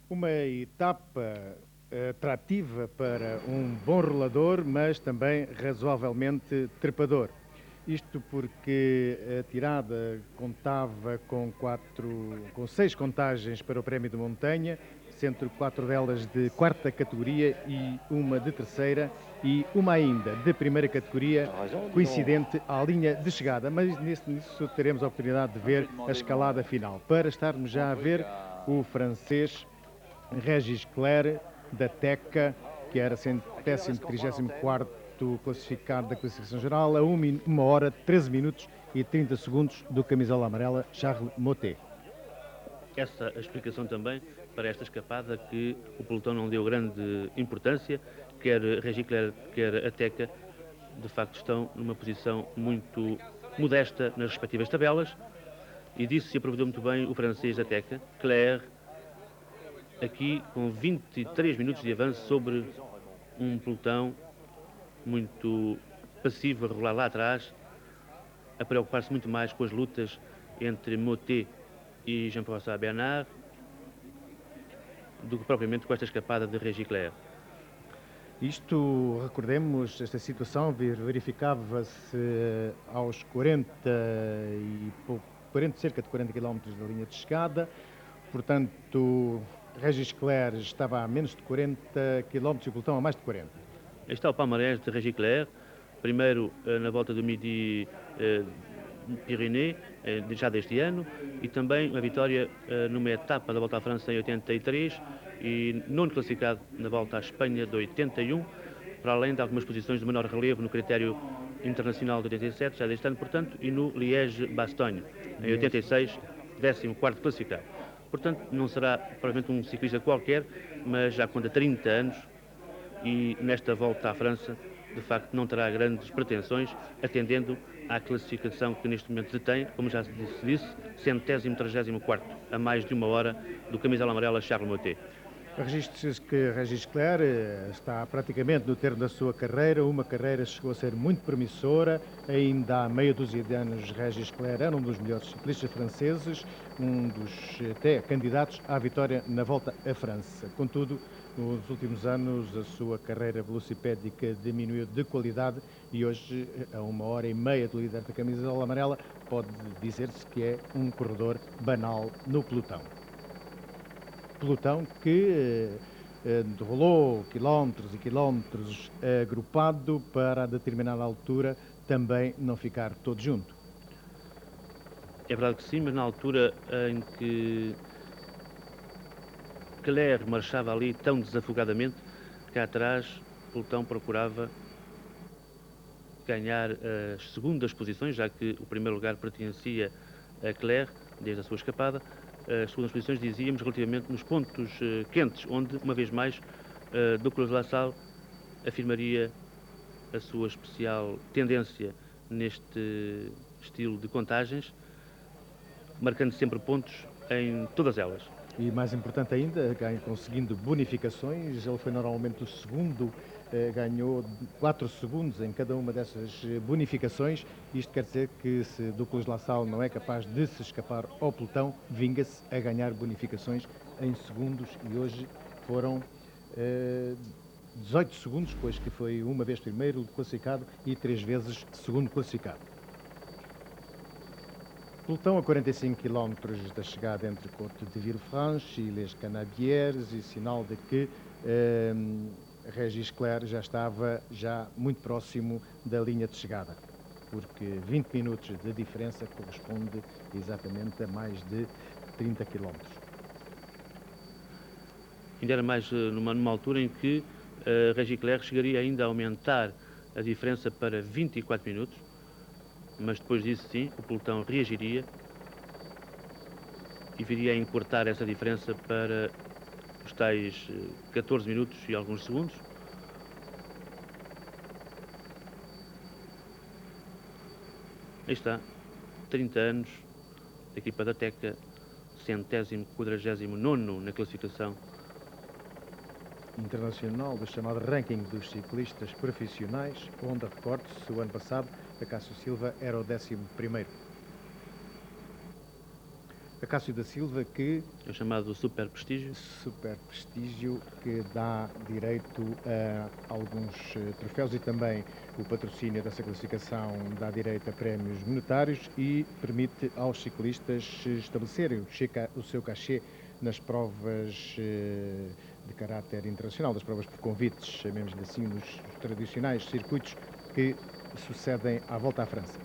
Uma etapa atrativa para um bom rolador, mas também razoavelmente trepador. Isto porque a tirada contava com 6 contagens para o prémio de montanha, sendo 4 delas de quarta categoria e uma de terceira e uma ainda de primeira categoria, coincidente à linha de chegada. Mas nisso teremos a oportunidade de ver a escalada final. Para estarmos já a ver o francês Régis Cler, da Teca, que era 134º classificado da classificação geral, a 1 hora, 13 minutos e 30 segundos do camisola amarela Charles Motet. Essa a explicação também para esta escapada que o pelotão não deu grande importância, quer Régis Cler, quer a Teca, de facto estão numa posição muito modesta nas respectivas tabelas, e disso se aproveitou muito bem o francês da Teca, Cler, aqui com 23 minutos de avanço sobre um pelotão muito passivo a rolar lá atrás, a preocupar-se muito mais com as lutas entre Motet e Jean-François Bernard do que propriamente com esta escapada de Régis Cler. Isto, recordemos, esta situação verificava-se aos cerca de 40 km da linha de chegada, portanto, Régis Cler estava a menos de 40 km e o pelotão a mais de 40. Aí está o palmarés de Régis Cler, primeiro na volta do Midi Pyrénées, já deste ano, e também uma vitória numa etapa da Volta à França em 83 e nono classificado na Volta à Espanha de 81, para além de algumas posições de menor relevo no critério internacional de 87, já deste ano, portanto, e no Liège-Bastogne, em 86, 14º classificado. Portanto, não será provavelmente um ciclista qualquer, mas já conta 30 anos e nesta Volta à França, de facto, não terá grandes pretensões, atendendo à classificação que neste momento detém, como já se disse, 134º, a mais de 1 hora do camisola amarela Charles Motet. Registe-se que Régis Cler está praticamente no termo da sua carreira, uma carreira que chegou a ser muito promissora, ainda há meia dúzia de anos Régis Cler era um dos melhores ciclistas franceses, um dos até candidatos à vitória na Volta à França. Contudo, nos últimos anos a sua carreira velocipédica diminuiu de qualidade e hoje, a 1 hora e meia do líder da camisola amarela, pode dizer-se que é um corredor banal no pelotão. Pelotão que rolou quilómetros e quilómetros agrupado para a determinada altura também não ficar todo junto. É verdade que sim, mas na altura em que Cler marchava ali tão desafogadamente, cá atrás o pelotão procurava ganhar as segundas posições, já que o primeiro lugar pertencia a Cler, desde a sua escapada. As segundas posições, dizíamos, relativamente nos pontos quentes, onde, uma vez mais, Douglas Lassalle afirmaria a sua especial tendência neste estilo de contagens, marcando sempre pontos em todas elas. E mais importante ainda, conseguindo bonificações, ele foi normalmente o segundo, ganhou 4 segundos em cada uma dessas bonificações. Isto quer dizer que se Douglas Lassalle não é capaz de se escapar ao pelotão, vinga-se a ganhar bonificações em segundos e hoje foram 18 segundos, pois que foi uma vez primeiro classificado e 3 vezes segundo classificado. Pelotão a 45 km da chegada entre Côte de Villefranche e Les Canabieres e sinal de que Régis Cler já estava muito próximo da linha de chegada, porque 20 minutos de diferença corresponde exatamente a mais de 30 km. Ainda era mais numa altura em que Régis Cler chegaria ainda a aumentar a diferença para 24 minutos, mas depois disso sim, o pelotão reagiria e viria a encurtar essa diferença para os tais 14 minutos e alguns segundos. Aí está, 30 anos, da equipa da Teca, 149º na classificação internacional do chamado ranking dos ciclistas profissionais, onde, recorde-se, o ano passado, a Cássio Silva era o 11º. Acácio da Silva, que É o chamado super prestígio. super prestígio que dá direito a alguns troféus e também o patrocínio dessa classificação dá direito a prémios monetários e permite aos ciclistas estabelecerem o seu cachê nas provas de caráter internacional, das provas por convites, chamemos assim, nos tradicionais circuitos que sucedem à Volta à França.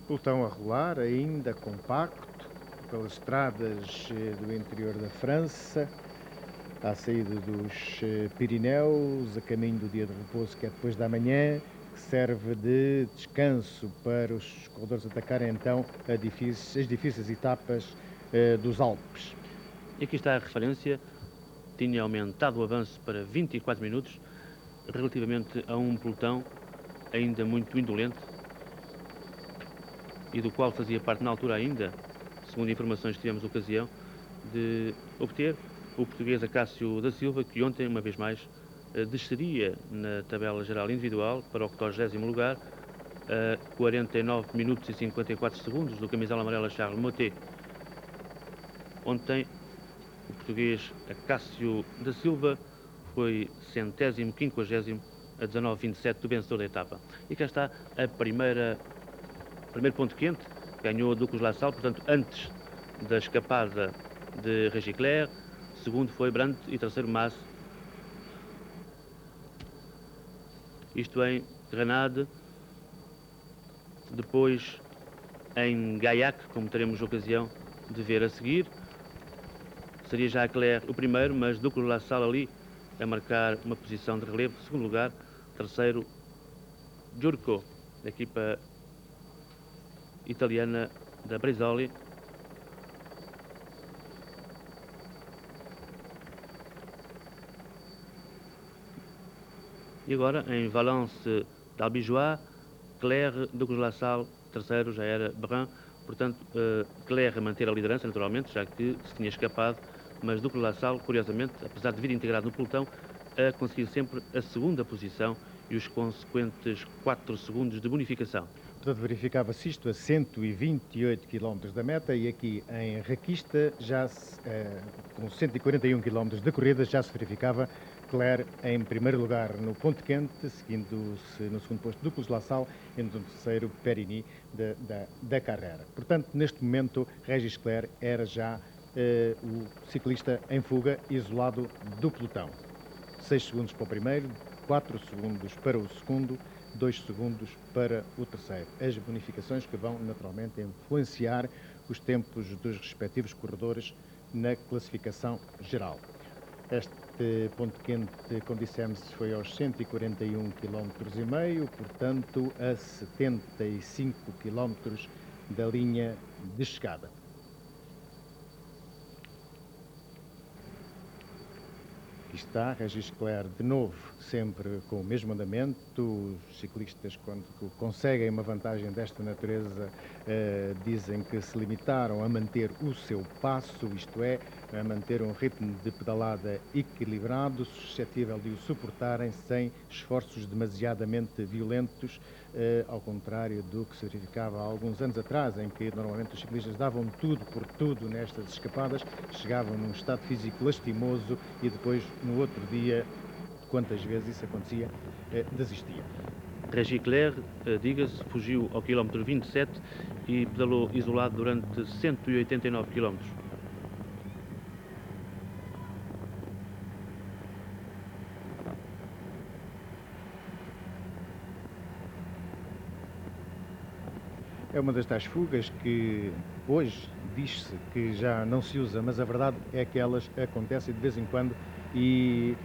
Pelotão a rolar, ainda compacto, pelas estradas do interior da França, à saída dos Pirineus, a caminho do dia de repouso, que é depois da manhã, que serve de descanso para os corredores atacarem então as difíceis etapas dos Alpes. E aqui está a referência, tinha aumentado o avanço para 24 minutos, relativamente a um pelotão ainda muito indolente, e do qual fazia parte na altura ainda, segundo informações que tivemos ocasião, de obter o português Acácio da Silva, que ontem, uma vez mais, desceria na tabela geral individual para o 80º lugar, a 49 minutos e 54 segundos do camisola amarela Charles Motet. Ontem, o português Acácio da Silva foi 150º a 19,27 do vencedor da etapa. E cá está a primeiro ponto quente, ganhou Douglas Lassalle, portanto, antes da escapada de Regicler. Segundo foi Brandt e terceiro Mas. Isto em Grenade. Depois em Gaillac, como teremos ocasião de ver a seguir. Seria já Claire o primeiro, mas Douglas Lassalle ali a marcar uma posição de relevo. Segundo lugar, terceiro Giurco, da equipa italiana da Bresoli. E agora em Valence d'Albigeois, Claire, Douglas Lassalle, terceiro já era Brun. Portanto, Claire a manter a liderança, naturalmente, já que se tinha escapado, mas Douglas Lassalle, curiosamente, apesar de vir integrado no pelotão, a conseguir sempre a segunda posição e os consequentes 4 segundos de bonificação. Portanto, verificava-se isto a 128 km da meta e aqui em Requista, com 141 km de corrida, já se verificava Claire em primeiro lugar no ponto quente, seguindo-se no segundo posto Douglas Lassalle e no terceiro Perini da carreira. Portanto, neste momento, Régis Claire era já o ciclista em fuga, isolado do pelotão. 6 segundos para o primeiro, 4 segundos para o segundo, 2 segundos para o terceiro. As bonificações que vão naturalmente influenciar os tempos dos respectivos corredores na classificação geral. Este ponto quente, como dissemos, foi aos 141,5 km, portanto a 75 km da linha de chegada. Aqui está, Régis Claire de novo, sempre com o mesmo andamento. Os ciclistas, quando conseguem uma vantagem desta natureza, dizem que se limitaram a manter o seu passo, isto é, a manter um ritmo de pedalada equilibrado, suscetível de o suportarem sem esforços demasiadamente violentos, ao contrário do que se verificava há alguns anos atrás, em que normalmente os ciclistas davam tudo por tudo nestas escapadas, chegavam num estado físico lastimoso e depois, no outro dia, quantas vezes isso acontecia, desistia. Régis Claire, diga-se, fugiu ao quilómetro 27 e pedalou isolado durante 189 quilómetros. É uma das tais fugas que hoje diz-se que já não se usa, mas a verdade é que elas acontecem de vez em quando e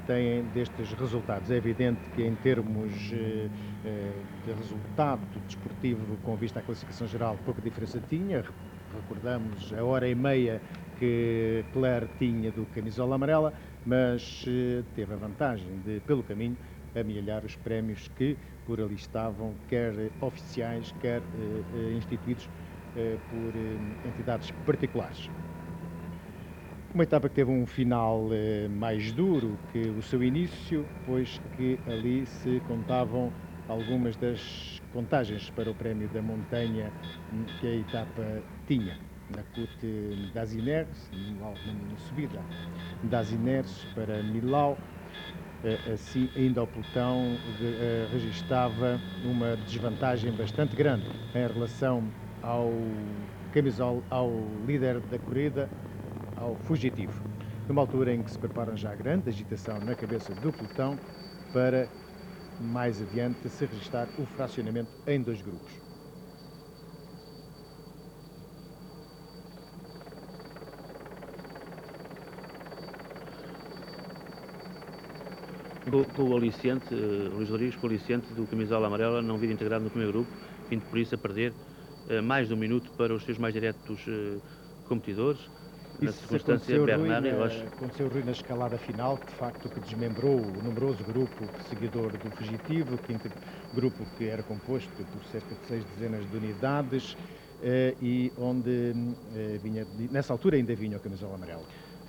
têm destes resultados. É evidente que em termos de resultado desportivo com vista à classificação geral, pouca diferença tinha. Recordamos a hora e meia que Claire tinha do camisola amarela, mas teve a vantagem de, pelo caminho, amealhar os prémios que por ali estavam, quer oficiais, quer instituídos por entidades particulares. Uma etapa que teve um final mais duro que o seu início, pois que ali se contavam algumas das contagens para o prémio da montanha que a etapa tinha. Na Côte d'Aziners, na subida d'Aziners para Milau, assim ainda o pelotão registava uma desvantagem bastante grande em relação ao ao líder da corrida, ao fugitivo, numa altura em que se preparam já grande agitação na cabeça do pelotão para mais adiante se registrar o fracionamento em 2 grupos. Com o aliciente, Luís Rodrigues, com o aliciente do camisola amarela não vir integrado no primeiro grupo, vindo por isso a perder mais de um minuto para os seus mais diretos competidores. Na circunstância, Bernard e Roche. Aconteceu ruim na escalada final, que de facto que desmembrou o numeroso grupo seguidor do fugitivo, grupo que era composto por cerca de 6 dezenas de unidades e onde nessa altura ainda vinha o camisola amarelo.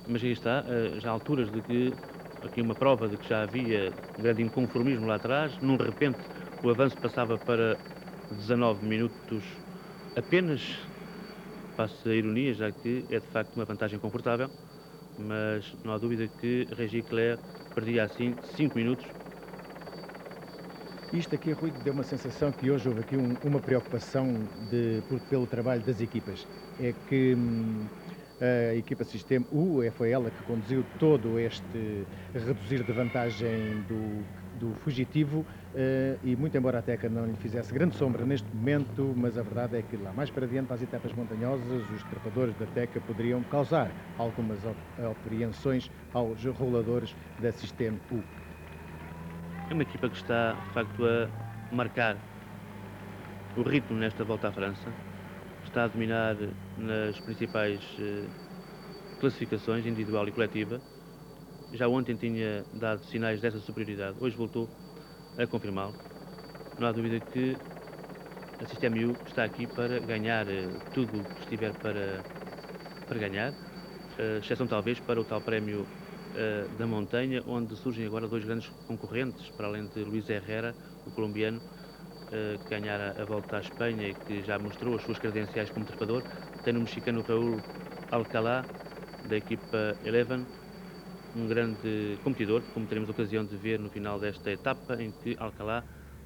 Mas aí está, já há alturas de que, aqui uma prova de que já havia um grande inconformismo lá atrás, num repente o avanço passava para 19 minutos apenas. Passo a ironia, já que é de facto uma vantagem confortável, mas não há dúvida que Régis Clair perdia assim 5 minutos. Isto aqui, Rui, deu uma sensação que hoje houve aqui uma preocupação pelo trabalho das equipas. É que a equipa Sistema U foi ela que conduziu todo este reduzir de vantagem do fugitivo e muito embora a Teca não lhe fizesse grande sombra neste momento, mas a verdade é que lá mais para diante, para as etapas montanhosas, os trepadores da Teca poderiam causar algumas apreensões aos roladores da Sistema U. É uma equipa que está, de facto, a marcar o ritmo nesta volta à França. Está a dominar nas principais classificações, individual e coletiva. Já ontem tinha dado sinais dessa superioridade, hoje voltou a confirmá-lo. Não há dúvida que a Système U está aqui para ganhar tudo o que estiver para ganhar, exceção talvez para o tal prémio da montanha, onde surgem agora 2 grandes concorrentes, para além de Luís Herrera, o colombiano, que ganhara a volta à Espanha e que já mostrou as suas credenciais como trepador. Tem no mexicano Raúl Alcalá, da equipa Eleven, um grande competidor, como teremos a ocasião de ver no final desta etapa, em que Alcalá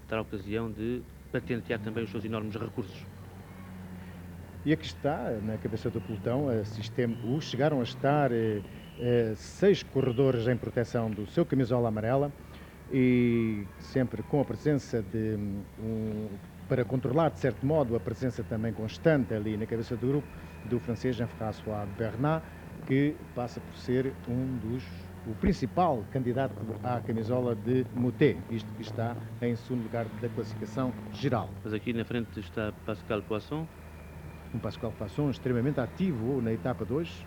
terá a ocasião de patentear também os seus enormes recursos. E aqui está, na cabeça do pelotão, a Système U, chegaram a estar 6 corredores em proteção do seu camisola amarela e sempre com a presença para controlar, de certo modo, a presença também constante ali na cabeça do grupo do francês Jean-François Bernat, que passa por ser o principal candidato à camisola de Moutet, isto que está em segundo lugar da classificação geral. Mas aqui na frente está Pascal Poisson. Um Pascal Poisson extremamente ativo na etapa 2,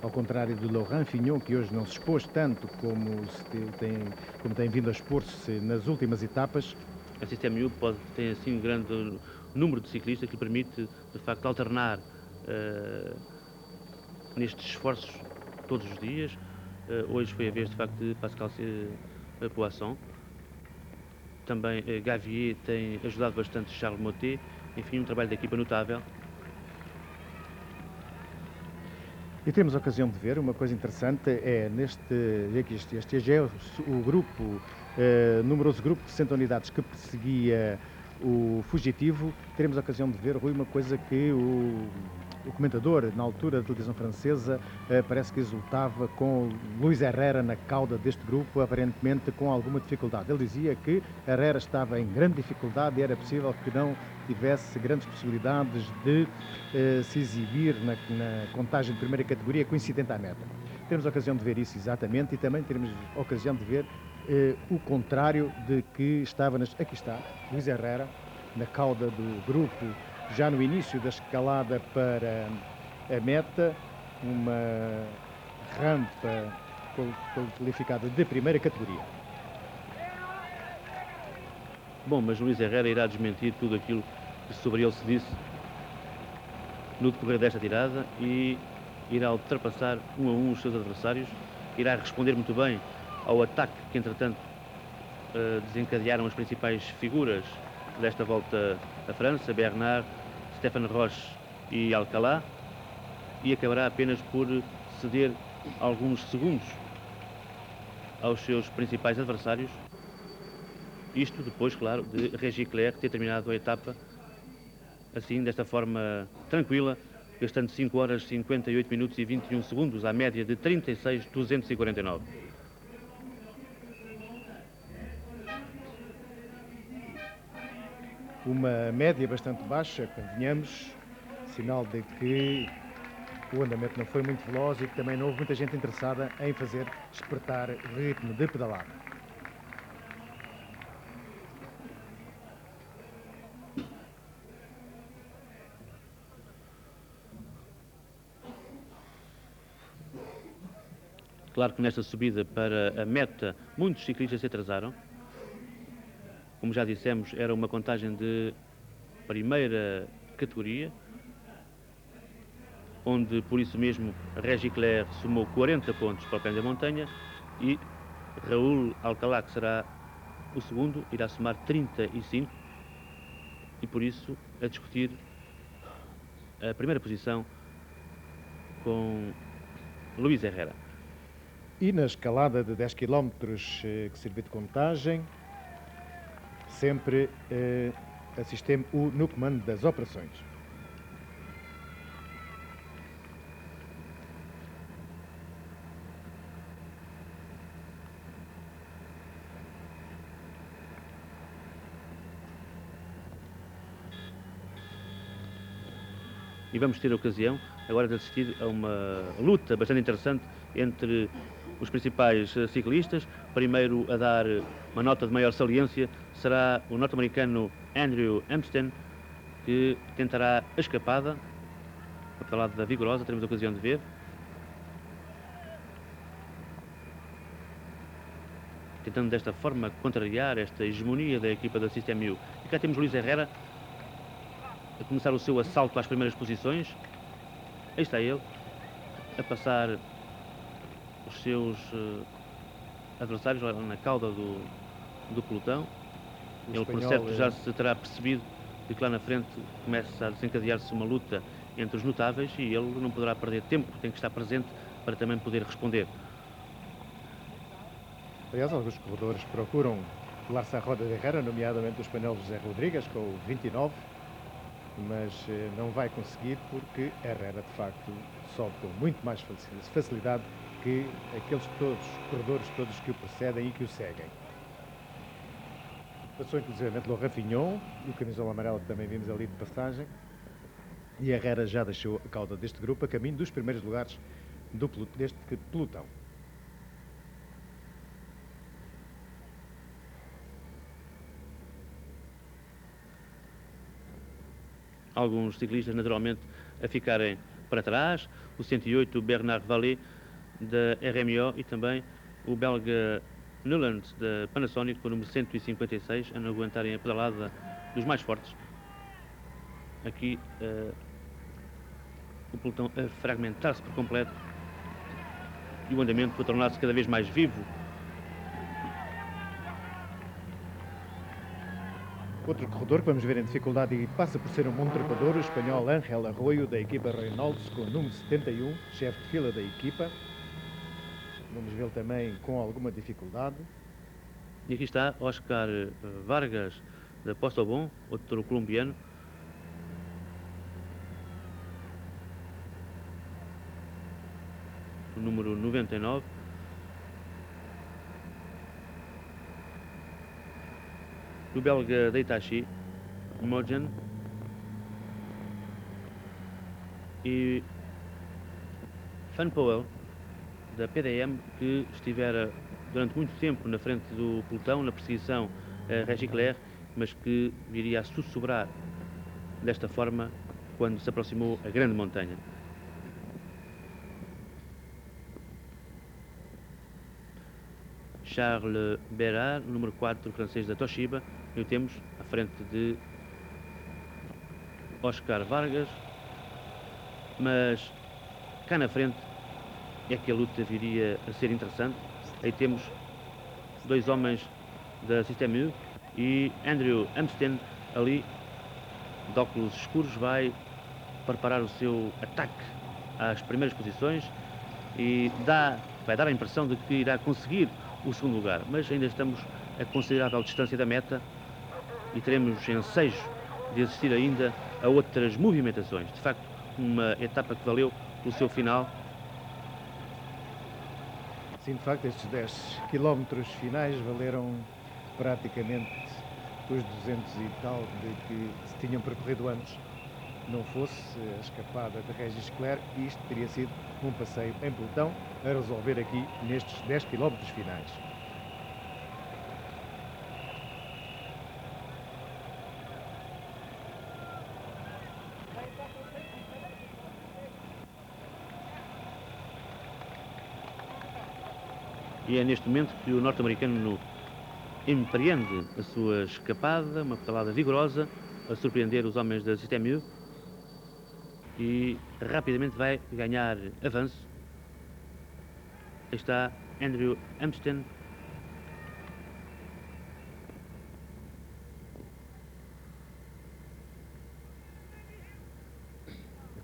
ao contrário do Laurent Fignon, que hoje não se expôs tanto como tem vindo a expor-se nas últimas etapas. A Système U tem assim um grande número de ciclistas que lhe permite, de facto, alternar nestes esforços todos os dias. Hoje foi a vez, de facto, de Pascal Poisson. Também Gavier tem ajudado bastante Charles Moutet. Enfim, um trabalho de equipa notável. E temos a ocasião de ver uma coisa interessante, este já é o grupo, numeroso grupo de 60 unidades que perseguia o fugitivo. Teremos a ocasião de ver, Rui, uma coisa que o comentador, na altura da televisão francesa, parece que exultava com Luís Herrera na cauda deste grupo, aparentemente com alguma dificuldade. Ele dizia que Herrera estava em grande dificuldade e era possível que não tivesse grandes possibilidades de se exibir na contagem de primeira categoria coincidente à meta. Temos a ocasião de ver isso exatamente e também teremos a ocasião de ver o contrário de que estava aqui está, Luís Herrera, na cauda do grupo, já no início da escalada para a meta, uma rampa qualificada de primeira categoria. Bom, mas Luís Herrera irá desmentir tudo aquilo que sobre ele se disse no decorrer desta tirada e irá ultrapassar 1 a 1 os seus adversários, irá responder muito bem ao ataque que, entretanto, desencadearam as principais figuras desta volta à França, Bernard, Stéphane Roche e Alcalá, e acabará apenas por ceder alguns segundos aos seus principais adversários. Isto depois, claro, de Régis Clerc ter terminado a etapa assim, desta forma tranquila, gastando 5 horas, 58 minutos e 21 segundos, à média de 36,249. Uma média bastante baixa, convenhamos, sinal de que o andamento não foi muito veloz e que também não houve muita gente interessada em fazer despertar o ritmo de pedalada. Claro que nesta subida para a meta, muitos ciclistas se atrasaram. Como já dissemos, era uma contagem de primeira categoria, onde, por isso mesmo, Régis Clerc somou 40 pontos para o Prémio da Montanha e Raul Alcalá, que será o segundo, irá somar 35 e, por isso, a discutir a primeira posição com Luís Herrera. E na escalada de 10 km que serviu de contagem, sempre assistemos no comando das operações. E vamos ter a ocasião agora de assistir a uma luta bastante interessante entre os principais ciclistas. Primeiro a dar uma nota de maior saliência será o norte-americano Andrew Amsden, que tentará a escapada, a pedalada vigorosa, teremos a ocasião de ver. Tentando desta forma contrariar esta hegemonia da equipa da System U. E cá temos Luís Herrera a começar o seu assalto às primeiras posições. Aí está ele, a passar os seus adversários lá na cauda do pelotão. Ele, por certo, já se terá percebido de que lá na frente começa a desencadear-se uma luta entre os notáveis e ele não poderá perder tempo, tem que estar presente para também poder responder. Aliás, alguns corredores procuram colar-se à roda de Herrera, nomeadamente o espanhol José Rodrigues, com o 29, mas não vai conseguir porque Herrera, de facto, sobe com muito mais facilidade que aqueles todos, corredores todos que o precedem e que o seguem. Passou inclusivamente Laurent Fignon, o camisola amarela que também vimos ali de passagem, e Herrera já deixou a cauda deste grupo a caminho dos primeiros lugares deste pelotão. Alguns ciclistas, naturalmente, a ficarem para trás. O 108, o Bernard Vallée, da RMO, e também o belga Nuland, da Panasonic, com o número 156, a não aguentarem a pedalada dos mais fortes. Aqui o pelotão a fragmentar-se por completo e o andamento a tornar-se cada vez mais vivo. Outro corredor que vamos ver em dificuldade e passa por ser um bom trepador, o espanhol Ángel Arroio, da equipa Reynolds, com o número 71, chefe de fila da equipa. Vamos vê-lo também com alguma dificuldade. E aqui está Oscar Vargas, da Postobon, outro colombiano. O número 99. O belga Deitachi, Mojan, e Van Powell, da PDM, que estivera durante muito tempo na frente do pelotão, na perseguição a Régis Clerc, mas que viria a sussurrar desta forma quando se aproximou a grande montanha. Charles Bérard, número 4, francês da Toshiba, e o temos à frente de Oscar Vargas, mas cá na frente é que a luta viria a ser interessante. Aí temos dois homens da Système U e Andrew Amstein ali, de óculos escuros, vai preparar o seu ataque às primeiras posições e vai dar a impressão de que irá conseguir o segundo lugar, mas ainda estamos a considerável distância da meta e teremos ensejo de assistir ainda a outras movimentações. De facto, uma etapa que valeu pelo seu final. Sim, de facto, estes 10 quilómetros finais valeram praticamente os 200 e tal de que se tinham percorrido antes. Não fosse a escapada de Régis Clerc, isto teria sido um passeio em pelotão a resolver aqui nestes 10 quilómetros finais. E é neste momento que o norte-americano empreende a sua escapada, uma pedalada vigorosa, a surpreender os homens da Système U e rapidamente vai ganhar avanço. Aí está Andrew Amstein.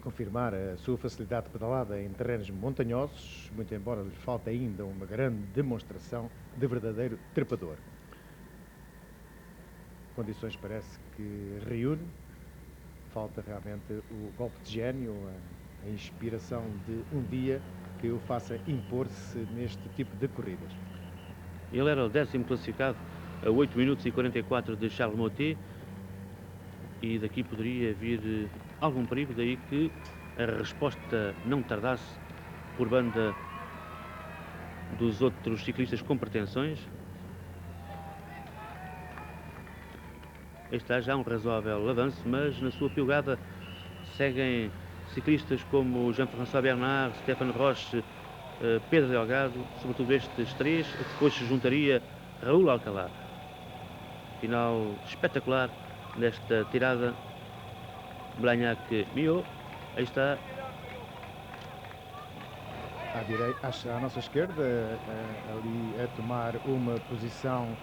Confirmar a sua facilidade de pedalada em terrenos montanhosos, muito embora lhe falte ainda uma grande demonstração de verdadeiro trepador. Condições parece que reúne, falta realmente o golpe de gênio, a inspiração de um dia que o faça impor-se neste tipo de corridas. Ele era o 10º classificado a 8 minutos e 44 de Charles Mottet e daqui poderia vir algum perigo, daí que a resposta não tardasse por banda dos outros ciclistas com pretensões. Aí está já um razoável avanço, mas na sua pegada seguem ciclistas como Jean-François Bernard, Stéphane Roche, Pedro Delgado, sobretudo estes três, a que depois se juntaria Raul Alcalá. Final espetacular desta tirada. Blagnac-Millau, aí está. À nossa esquerda, ali a tomar uma posição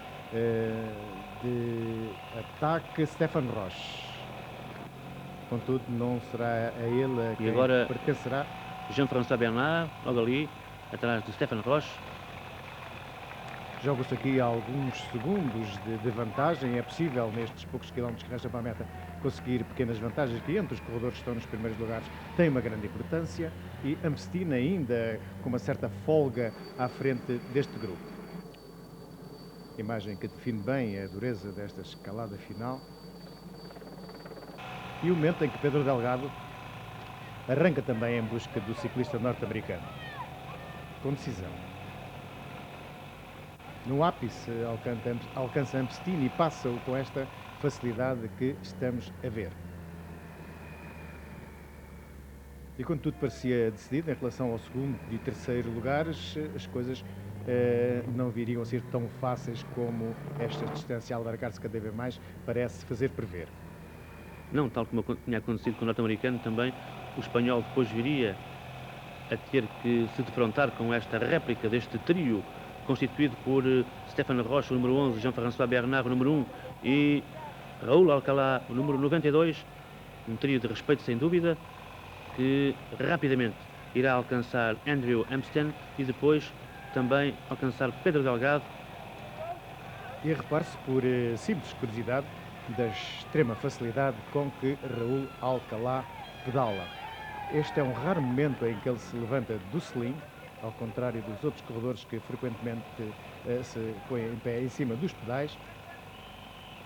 de ataque, Stéphane Roche. Contudo, não será a ele a quem agora pertencerá. Jean-François Bernard, logo ali, atrás de Stéphane Roche. Jogam-se aqui alguns segundos de vantagem. É possível, nestes poucos quilómetros que restam para a meta, conseguir pequenas vantagens que entre os corredores que estão nos primeiros lugares tem uma grande importância. E Amstein ainda com uma certa folga à frente deste grupo. Imagem que define bem a dureza desta escalada final. E o momento em que Pedro Delgado arranca também em busca do ciclista norte-americano. Com decisão. No ápice alcança Amstein e passa-o com esta facilidade que estamos a ver. E quando tudo parecia decidido em relação ao segundo e terceiro lugares, as coisas não viriam a ser tão fáceis como esta distância a alargar-se cada vez mais parece fazer prever. Não, tal como tinha acontecido com o norte-americano também, o espanhol depois viria a ter que se defrontar com esta réplica deste trio constituído por Stéphane Roche, o número 11, Jean-François Bernard, o número 1 e Raul Alcalá, o número 92, um trio de respeito sem dúvida, que rapidamente irá alcançar Andrew Amstein e depois também alcançar Pedro Delgado. E repare-se, por simples curiosidade, da extrema facilidade com que Raul Alcalá pedala. Este é um raro momento em que ele se levanta do selim, ao contrário dos outros corredores que frequentemente se põem em pé em cima dos pedais.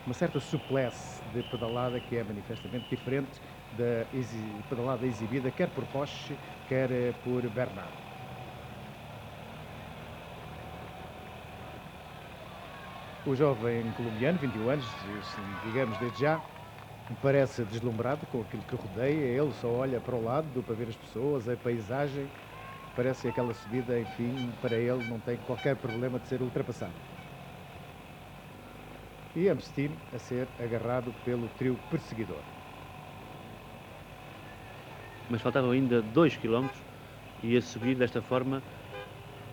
Uma certa suplesse de pedalada que é manifestamente diferente da pedalada exibida quer por Roche, quer por Bernard. O jovem colombiano, 21 anos, digamos desde já, parece deslumbrado com aquilo que rodeia. Ele só olha para o lado para ver as pessoas, a paisagem. Parece que aquela subida, enfim, para ele não tem qualquer problema de ser ultrapassado. E Amstein a ser agarrado pelo trio perseguidor. Mas faltavam ainda 2 km e a subir desta forma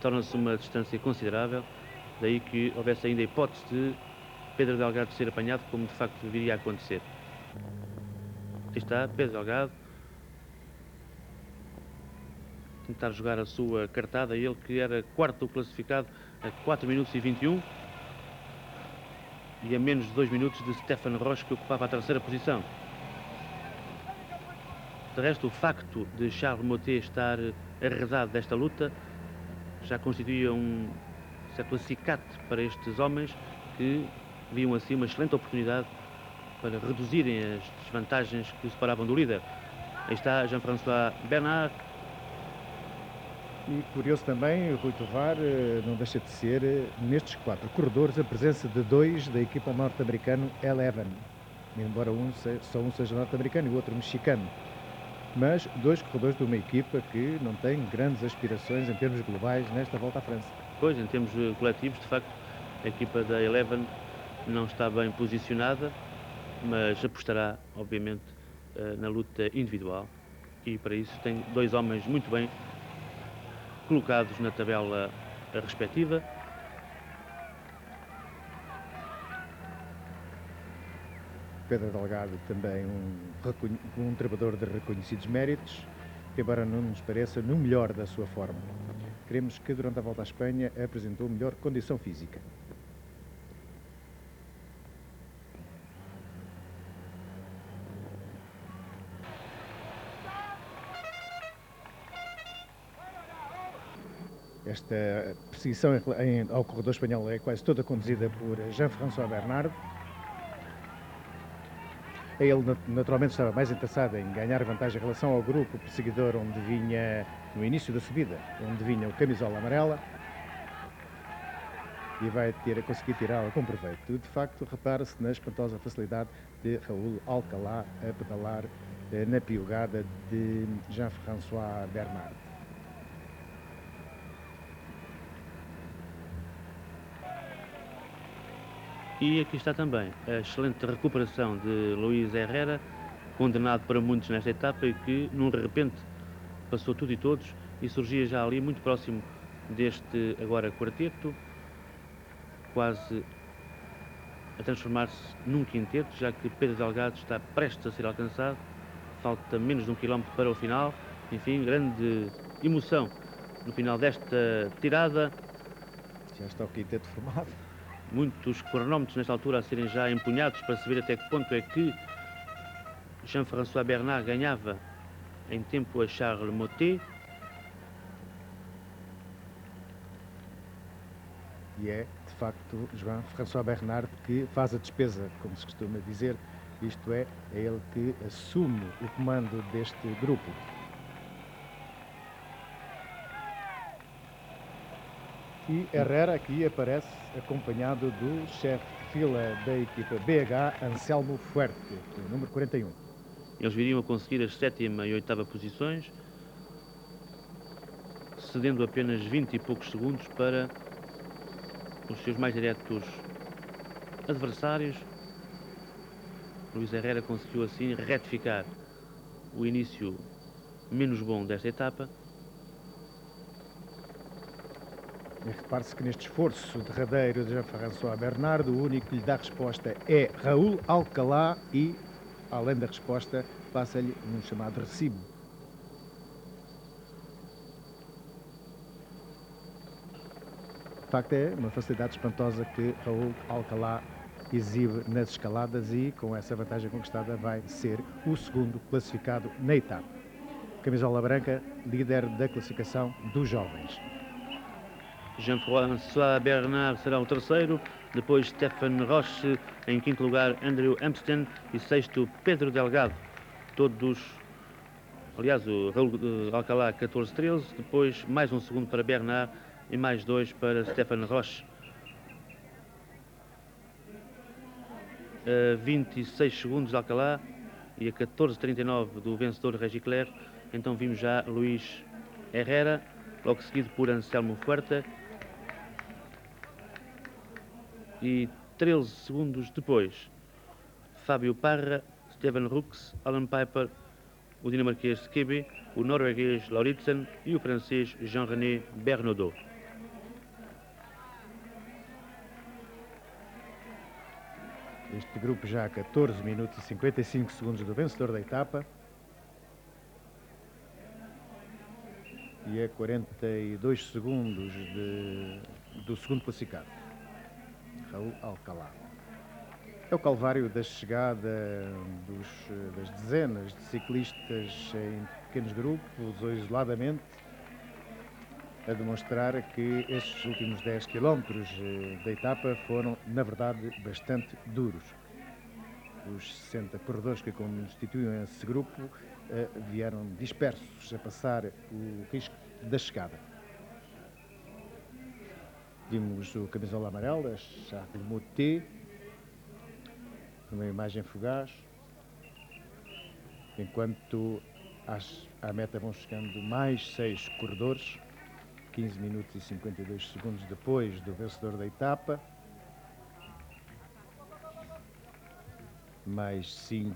torna-se uma distância considerável, daí que houvesse ainda a hipótese de Pedro Delgado ser apanhado, como de facto viria a acontecer. Aqui está Pedro Delgado, tentar jogar a sua cartada, ele que era quarto classificado a 4 minutos e 21 e a menos de 2 minutos de Stéphane Roche, que ocupava a terceira posição. De resto, o facto de Charles Motet estar arredado desta luta já constituía um certo acicate para estes homens que viam assim uma excelente oportunidade para reduzirem as desvantagens que o separavam do líder. Aí está Jean-François Bernard. E curioso também, Rui Tovar, não deixa de ser, nestes 4 corredores, a presença de 2 da equipa norte-americana Eleven. Embora só um seja norte-americano e o outro mexicano. Mas 2 corredores de uma equipa que não tem grandes aspirações em termos globais nesta volta à França. Pois, em termos coletivos, de facto, a equipa da Eleven não está bem posicionada, mas apostará, obviamente, na luta individual. E para isso tem 2 homens muito bem colocados na tabela respectiva. Pedro Delgado também um treinador de reconhecidos méritos, que embora não nos pareça no melhor da sua forma. Queremos que durante a volta à Espanha apresentou melhor condição física. Esta perseguição ao corredor espanhol é quase toda conduzida por Jean-François Bernard. Ele naturalmente estava mais interessado em ganhar vantagem em relação ao grupo perseguidor onde vinha, no início da subida, onde vinha o camisola amarela, e vai conseguir tirá-la com proveito. De facto, repara-se na espantosa facilidade de Raul Alcalá a pedalar na piugada de Jean-François Bernard. E aqui está também a excelente recuperação de Luís Herrera, condenado para muitos nesta etapa e que, num de repente, passou tudo e todos e surgia já ali muito próximo deste agora quarteto, quase a transformar-se num quinteto, já que Pedro Delgado está prestes a ser alcançado, falta menos de 1 quilómetro para o final. Enfim, grande emoção no final desta tirada. Já está o quinteto formado. Muitos cronómetros nesta altura a serem já empunhados para saber até que ponto é que Jean-François Bernard ganhava em tempo a Charles Motet. E é, de facto, Jean-François Bernard que faz a despesa, como se costuma dizer, isto é ele que assume o comando deste grupo. E Herrera aqui aparece acompanhado do chefe de fila da equipa BH, Anselmo Fuerte, o número 41. Eles viriam a conseguir as 7ª e 8ª posições, cedendo apenas 20 e poucos segundos para os seus mais diretos adversários. Luís Herrera conseguiu assim retificar o início menos bom desta etapa. E repare-se que neste esforço derradeiro de Jean-François Bernard, o único que lhe dá resposta é Raul Alcalá e, além da resposta, passa-lhe um chamado recibo. De facto, é uma facilidade espantosa que Raul Alcalá exibe nas escaladas e, com essa vantagem conquistada, vai ser o segundo classificado na etapa. Camisola branca, líder da classificação dos jovens. Jean-François Bernard será o terceiro, depois Stéphane Roche, em quinto lugar Andrew Amsden e sexto Pedro Delgado. Todos, aliás, o Raul Alcalá 14-13, depois mais um segundo para Bernard e mais 2 para Stéphane Roche. A 26 segundos de Alcalá e a 14,39 do vencedor Régis Clair. Então vimos já Luís Herrera, logo seguido por Anselmo Fuerte. E 13 segundos depois, Fábio Parra, Steven Rux, Alan Piper o dinamarquês Skebe, o norueguês Lauritzen e o francês Jean-René Bernaudot. Este grupo já a 14 minutos e 55 segundos do vencedor da etapa. E a 42 segundos do segundo classificado, Raul Alcalá. É o calvário da chegada das dezenas de ciclistas em pequenos grupos ou isoladamente, a demonstrar que estes últimos 10 quilómetros da etapa foram, na verdade, bastante duros. Os 60 corredores que constituíam esse grupo vieram dispersos a passar o risco da chegada. Vimos o camisola amarela, Charles Motet, numa imagem fugaz, enquanto à meta vão chegando mais 6 corredores, 15 minutos e 52 segundos depois do vencedor da etapa. Mais 5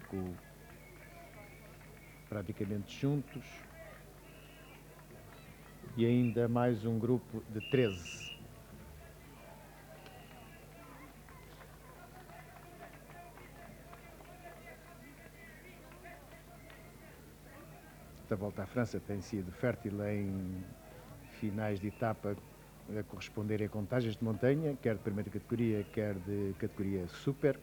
praticamente juntos. E ainda mais um grupo de 13. Esta volta à França tem sido fértil em finais de etapa a corresponderem a contagens de montanha, quer de primeira categoria, quer de categoria super.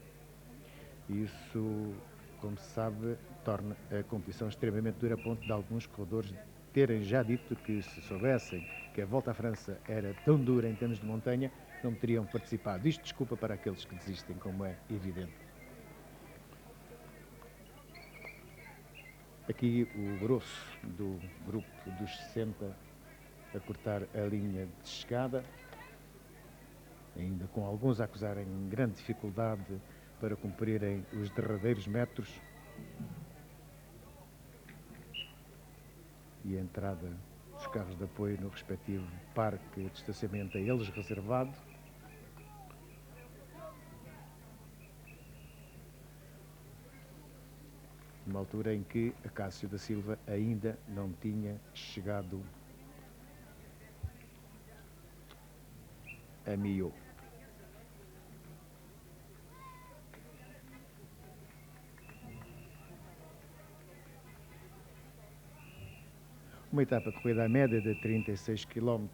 E isso, como se sabe, torna a competição extremamente dura, a ponto de alguns corredores terem já dito que, se soubessem que a volta à França era tão dura em termos de montanha, não teriam participado. Isto desculpa para aqueles que desistem, como é evidente. Aqui o grosso do grupo dos 60 a cortar a linha de chegada, ainda com alguns a acusarem grande dificuldade para cumprirem os derradeiros metros. E a entrada dos carros de apoio no respectivo parque de estacionamento a eles reservado. Numa altura em que Acácio da Silva ainda não tinha chegado a Millau. Uma etapa corrida à média de 36 km,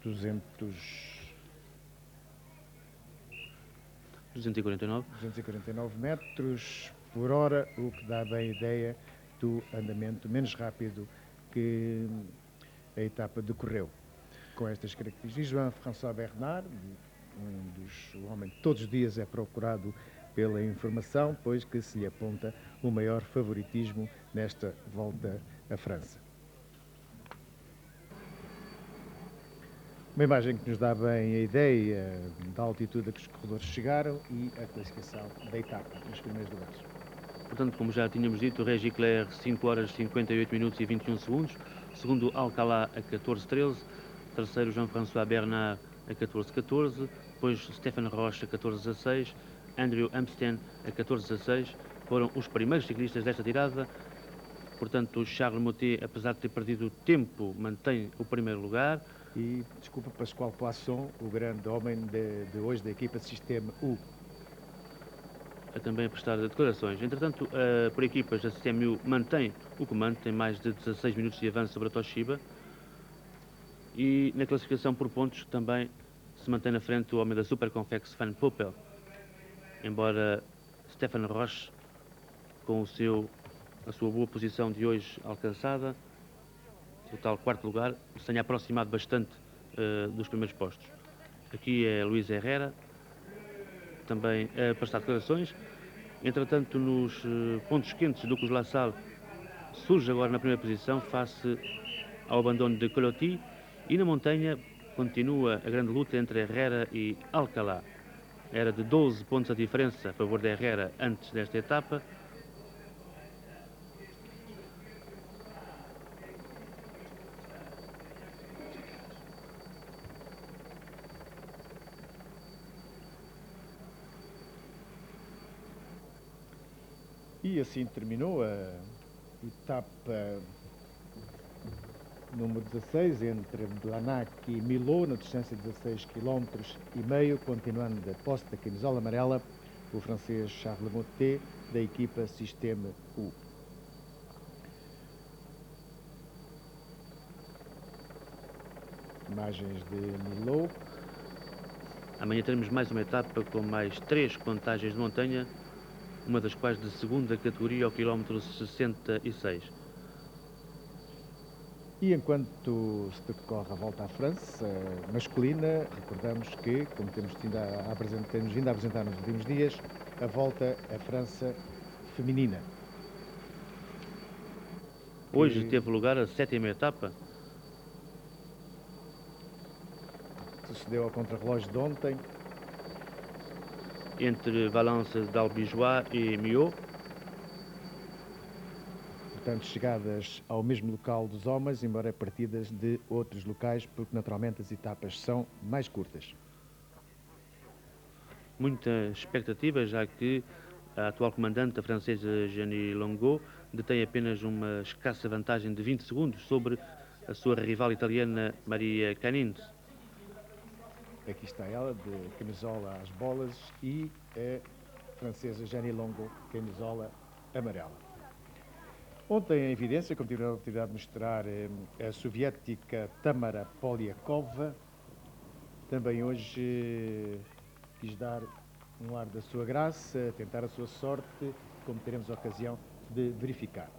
249 metros por hora, o que dá bem a ideia do andamento menos rápido que a etapa decorreu. Com estas características, João-François Bernard, o homem que todos os dias é procurado pela informação, pois que se lhe aponta o maior favoritismo nesta volta à França. Uma imagem que nos dá bem a ideia da altitude a que os corredores chegaram e a classificação da etapa nos primeiros lugares. Portanto, como já tínhamos dito, Régis Clair 5 horas 58 minutos e 21 segundos, segundo Alcalá a 14:13, terceiro Jean-François Bernard a 14:14, depois Stefan Roche a 14:16, Andrew Amstein a 14:16, foram os primeiros ciclistas desta tirada. Portanto, Charles Motet, apesar de ter perdido tempo, mantém o primeiro lugar. E, desculpa, Pascoal Poisson, o grande homem de hoje da equipa de Sistema U. A também prestar declarações. Entretanto, por equipas, a Sistema U mantém o comando, tem mais de 16 minutos de avanço sobre a Toshiba. E na classificação por pontos também se mantém na frente o homem da Superconfex, Van Poppel. Embora Stefan Roche, com a sua boa posição de hoje alcançada, o tal quarto lugar, se tenha aproximado bastante dos primeiros postos. Aqui é Luís Herrera, também a prestar declarações. Entretanto, nos pontos quentes, Ducos Lasalle surge agora na primeira posição face ao abandono de Colotti, e na montanha continua a grande luta entre Herrera e Alcalá. Era de 12 pontos a diferença a favor de Herrera antes desta etapa. E assim terminou a etapa número 16, entre Blanac e Milot, na distância de 16 km e meio, continuando da posse da camisola amarela, o francês Charles Mottet, da equipa Système U. Imagens de Milot. Amanhã teremos mais uma etapa com mais 3 contagens de montanha, uma das quais de segunda categoria ao quilómetro 66. E enquanto se decorre a volta à França masculina, recordamos que, como temos vindo a apresentar nos últimos dias, a volta à França feminina. Hoje teve lugar a 7ª etapa. Sucedeu ao contrarrelógio de ontem. Entre Valence d'Albigeois e Millau. Portanto, chegadas ao mesmo local dos homens, embora partidas de outros locais, porque naturalmente as etapas são mais curtas. Muita expectativa, já que a atual comandante, a francesa Jeannie Longo, detém apenas uma escassa vantagem de 20 segundos sobre a sua rival italiana Maria Canins. Aqui está ela, de camisola às bolas, e a francesa Jeannie Longo, camisola amarela. Ontem, em evidência, como tive a oportunidade de mostrar, a soviética Tamara Polyakova, também hoje quis dar um ar da sua graça, tentar a sua sorte, como teremos a ocasião de verificar.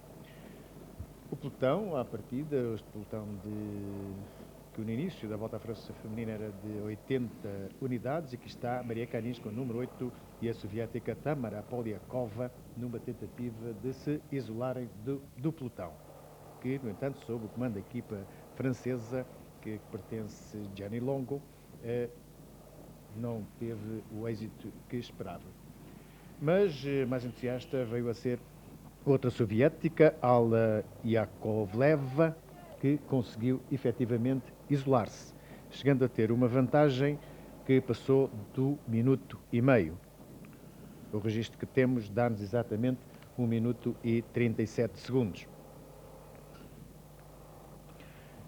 O pelotão, à partida, o pelotão que no início da volta à França feminina era de 80 unidades, e aqui está Maria Canins com o número 8 e a soviética Tamara Polyakova numa tentativa de se isolarem do pelotão, que, no entanto, sob o comando da equipa francesa, que pertence a Jeannie Longo, não teve o êxito que esperava. Mas mais entusiasta veio a ser outra soviética, Alla Yakovleva, que conseguiu efetivamente isolar-se, chegando a ter uma vantagem que passou do minuto e meio. O registro que temos dá-nos exatamente 1 minuto e 37 segundos.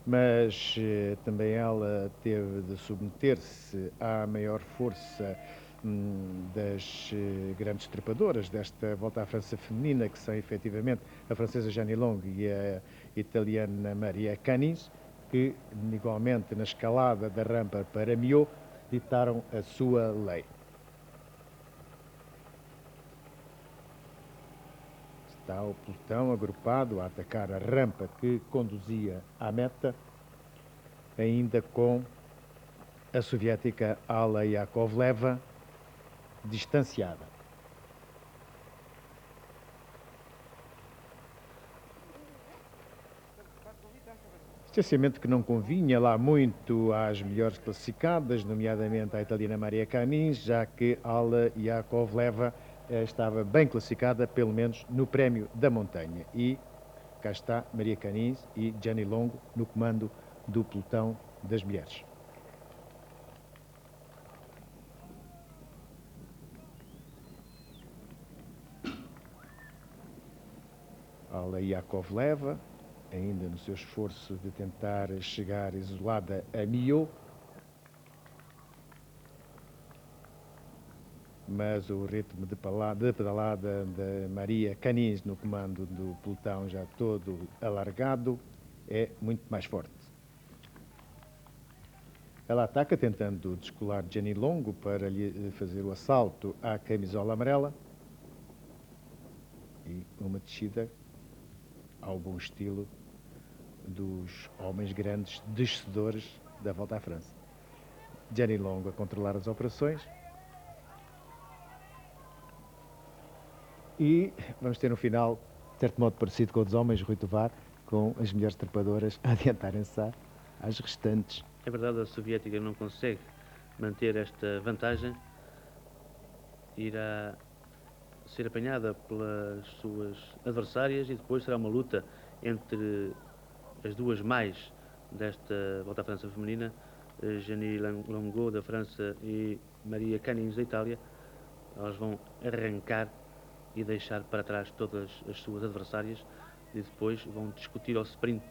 Mas também ela teve de submeter-se à maior força das grandes trepadoras desta volta à França feminina, que são efetivamente a francesa Jeannie Longo e a italiana Maria Canins, que igualmente na escalada da rampa para Millau ditaram a sua lei. Está o pelotão agrupado a atacar a rampa que conduzia à meta, ainda com a soviética Alla Yakovleva distanciada. Distanciamento que não convinha lá muito às melhores classificadas, nomeadamente à italiana Maria Canins, já que Alla Yakovleva estava bem classificada, pelo menos no prémio da montanha. E cá está Maria Canins e Jeannie Longo no comando do pelotão das mulheres. Alla Yakovleva, ainda no seu esforço de tentar chegar isolada a Millau, mas o ritmo de pedalada da Maria Canins no comando do pelotão, já todo alargado, é muito mais forte. Ela ataca tentando descolar Jeannie Longo para lhe fazer o assalto à camisola amarela, e uma descida ao bom estilo dos homens grandes descedores da volta à França. Jeannie Longo a controlar as operações. E vamos ter um final, de certo modo, parecido com o dos homens, Rui Tovar, com as mulheres trepadoras a adiantarem-se às restantes. É verdade, a soviética não consegue manter esta vantagem, irá ser apanhada pelas suas adversárias e depois será uma luta entre as duas mais desta volta à França feminina, Jeannie Longo da França e Maria Canins da Itália. Elas vão arrancar e deixar para trás todas as suas adversárias e depois vão discutir ao sprint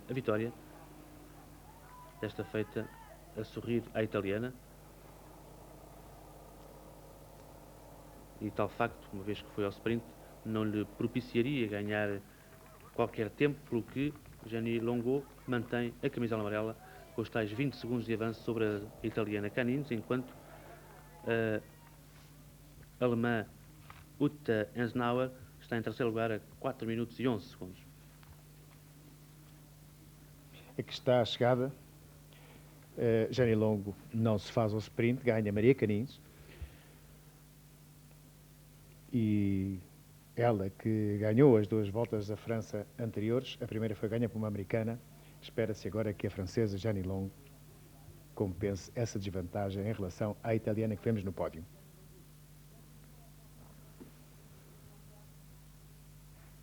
a vitória, desta feita a sorrir à italiana. E tal facto, uma vez que foi ao sprint, não lhe propiciaria ganhar qualquer tempo, pelo que Gianni Longo mantém a camisola amarela com os tais 20 segundos de avanço sobre a italiana Canines, enquanto a alemã Uta Enznauer está em terceiro lugar a 4 minutos e 11 segundos. Aqui está a chegada. Gianni Longo não se faz ao sprint, ganha Maria Canins. E ela que ganhou as duas voltas da França anteriores, a primeira foi ganha por uma americana, espera-se agora que a francesa Gianni Longo compense essa desvantagem em relação à italiana que vemos no pódio.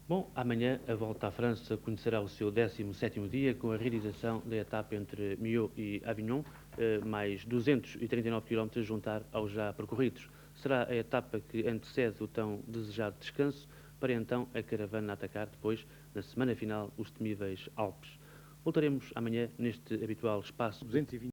Bom, amanhã a volta à França conhecerá o seu 17º dia com a realização da etapa entre Millau e Avignon, mais 239 km juntar aos já percorridos. Será a etapa que antecede o tão desejado descanso, para então a caravana atacar depois, na semana final, os temíveis Alpes. Voltaremos amanhã neste habitual espaço 220.